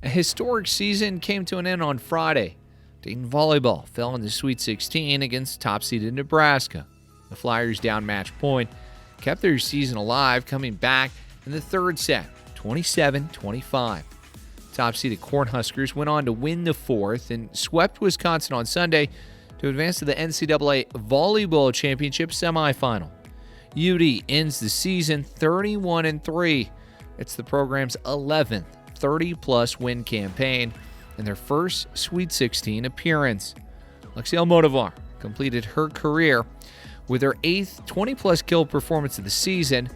A historic season came to an end on Friday. Dayton Volleyball fell in the Sweet 16 against top-seeded Nebraska. The Flyers, down match point, kept their season alive, coming back in the third set, 27-25. Top-seeded Cornhuskers went on to win the fourth and swept Wisconsin on Sunday to advance to the NCAA Volleyball Championship semifinal. UD ends the season 31-3. It's the program's 11th 30-plus win campaign and their first Sweet 16 appearance. Lexi Almodovar completed her career with her 8th 20-plus kill performance of the season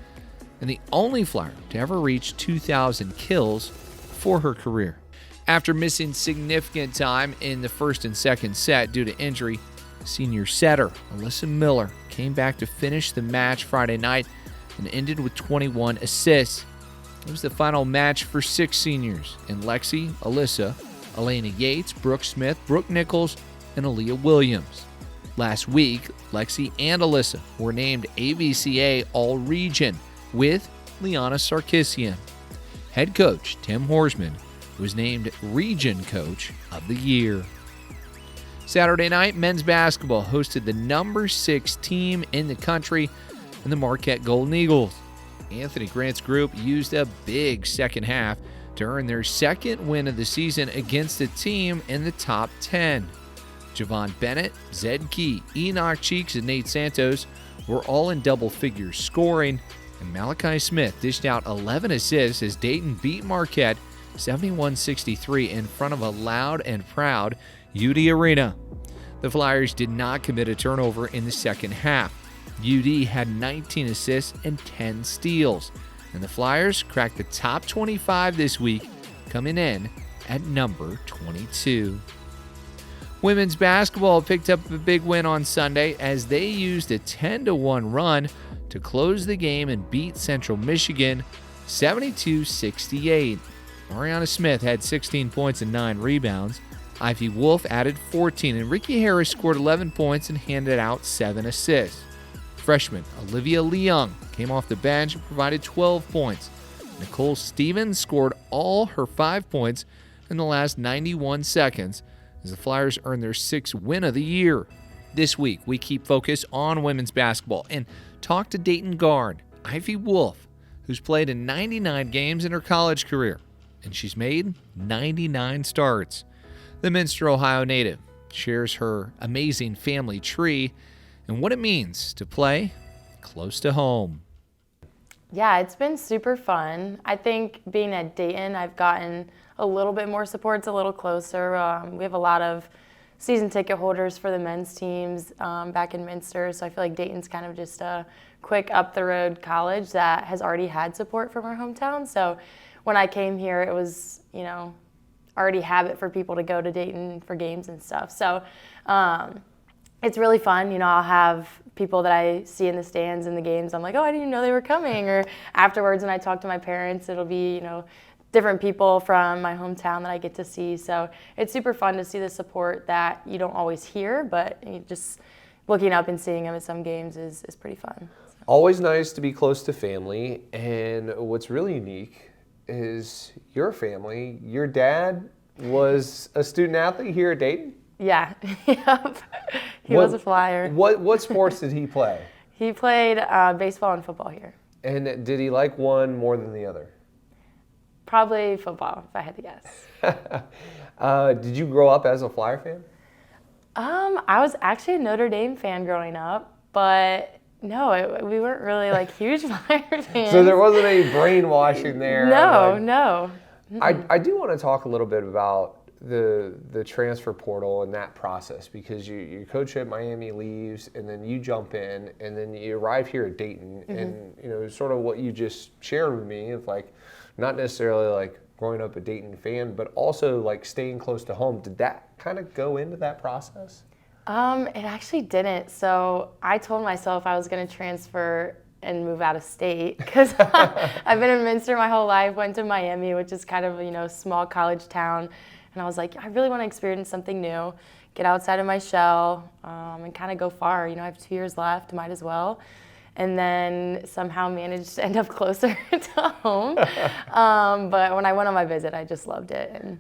and the only Flyer to ever reach 2,000 kills for her career. After missing significant time in the first and second set due to injury, senior setter Alyssa Miller came back to finish the match Friday night and ended with 21 assists. It was the final match for 6 seniors in Lexi, Alyssa, Elena Yates, Brooke Smith, Brooke Nichols, and Aaliyah Williams. Last week, Lexi and Alyssa were named AVCA All-Region with Liana Sarkisian. Head coach Tim Horsman was named Region Coach of the Year. Saturday night, men's basketball hosted the number 6 team in the country and the Marquette Golden Eagles. Anthony Grant's group used a big second half to earn their second win of the season against a team in the top 10. Javon Bennett, Zed Key, Enoch Cheeks, and Nate Santos were all in double figures scoring, and Malachi Smith dished out 11 assists as Dayton beat Marquette 71-63 in front of a loud and proud UD Arena. The Flyers did not commit a turnover in the second half. UD had 19 assists and 10 steals, and the Flyers cracked the top 25 this week, coming in at number 22. Women's basketball picked up a big win on Sunday as they used a 10-1 run to close the game and beat Central Michigan 72-68. Mariana Smith had 16 points and 9 rebounds. Ivy Wolf added 14, and Ricky Harris scored 11 points and handed out 7 assists. Freshman Olivia Leung came off the bench and provided 12 points. Nicole Stevens scored all her 5 points in the last 91 seconds as the Flyers earned their 6th win of the year. This week, we keep focus on women's basketball and talk to Dayton guard Ivy Wolf, who's played in 99 games in her college career, and she's made 99 starts. The Minster, Ohio native shares her amazing family tree and what it means to play close to home. Yeah, it's been super fun. I think being at Dayton, I've gotten a little bit more support. It's a little closer. We have a lot of season ticket holders for the men's teams back in Minster, so I feel like Dayton's kind of just a quick up-the-road college that has already had support from our hometown. So when I came here, it was, already habit for people to go to Dayton for games and stuff. So it's really fun. I'll have people that I see in the stands in the games. I'm like, oh, I didn't even know they were coming. Or afterwards, when I talk to my parents, it'll be, different people from my hometown that I get to see. So it's super fun to see the support that you don't always hear, but just looking up and seeing them at some games is pretty fun. So. Always nice to be close to family. And what's really unique is your family. Your dad was a student athlete here at Dayton? Yeah, yep. He was a Flyer. What sports did he play? He played baseball and football here. And did he like one more than the other? Probably football, if I had to guess. Did you grow up as a Flyer fan? I was actually a Notre Dame fan growing up, but no, we weren't really huge Flyer fans. So there wasn't any brainwashing there? No. I do want to talk a little bit about the transfer portal and that process, because your coach at Miami leaves and then you jump in and then you arrive here at Dayton, and sort of what you just shared with me of not necessarily growing up a Dayton fan, but also staying close to home. Did that kind of go into that process? It actually didn't. So I told myself I was going to transfer and move out of state because I've been in Minster my whole life, went to Miami, which is kind of a small college town. And I was like, I really want to experience something new, get outside of my shell, and kind of go far. I have 2 years left, might as well. and then somehow managed to end up closer to home. But when I went on my visit, I just loved it. And,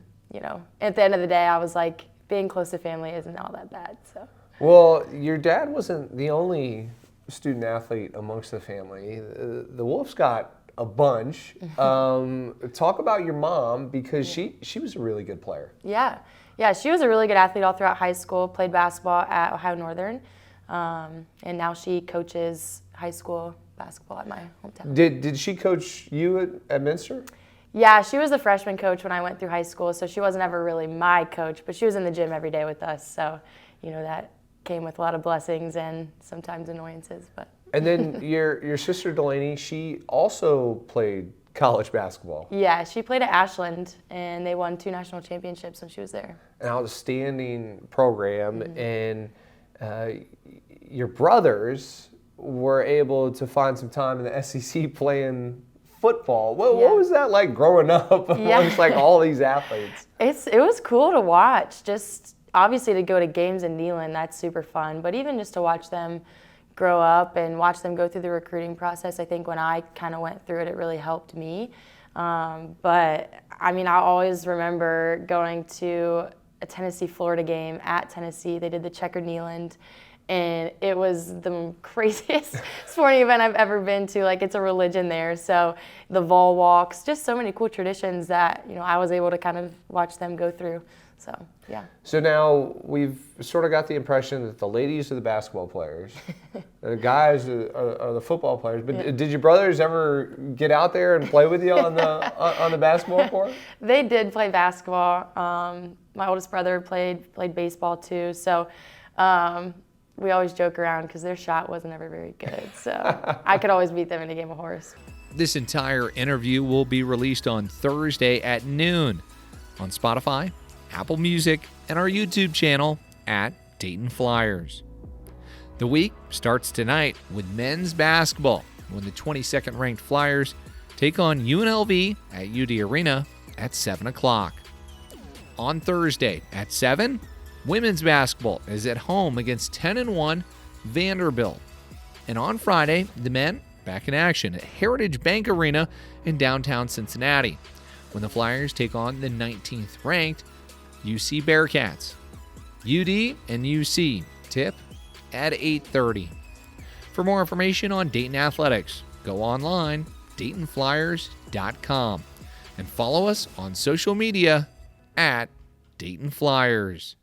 at the end of the day, I was like, being close to family isn't all that bad. So. Well, your dad wasn't the only student athlete amongst the family. The Wolves got a bunch. Talk about your mom, because she was a really good player. Yeah, she was a really good athlete all throughout high school, played basketball at Ohio Northern, and now she coaches high school basketball at my hometown. Did she coach you at Minster? Yeah, she was the freshman coach when I went through high school, so she wasn't ever really my coach, but she was in the gym every day with us, so that came with a lot of blessings and sometimes annoyances. But and then your sister Delaney, she also played college basketball. Yeah, she played at Ashland, and they won 2 national championships when she was there. An outstanding program, and your brothers were able to find some time in the SEC playing football. What was that like growing up amongst like all these athletes? It was cool to watch. Just obviously to go to games in Neyland, that's super fun. But even just to watch them grow up and watch them go through the recruiting process, I think when I kind of went through it, it really helped me. But I mean, I always remember going to a Tennessee-Florida game at Tennessee. They did the checkered Neyland, and it was the craziest sporting event I've ever been to. Like, it's a religion there. So the vol walks, just so many cool traditions that, I was able to kind of watch them go through. So, yeah. So now we've sort of got the impression that the ladies are the basketball players, the guys are the football players. But did your brothers ever get out there and play with you on the basketball court? They did play basketball. My oldest brother played baseball too. So we always joke around because their shot wasn't ever very good. So I could always beat them in a game of horse. This entire interview will be released on Thursday at noon on Spotify, Apple Music, and our YouTube channel at Dayton Flyers. The week starts tonight with men's basketball when the 22nd ranked Flyers take on UNLV at UD Arena at 7 o'clock. On Thursday at 7, women's basketball is at home against 10-1 Vanderbilt. And on Friday, the men back in action at Heritage Bank Arena in downtown Cincinnati when the Flyers take on the 19th ranked UC Bearcats. UD and UC tip at 8:30. For more information on Dayton athletics, go online, DaytonFlyers.com, and follow us on social media at Dayton Flyers.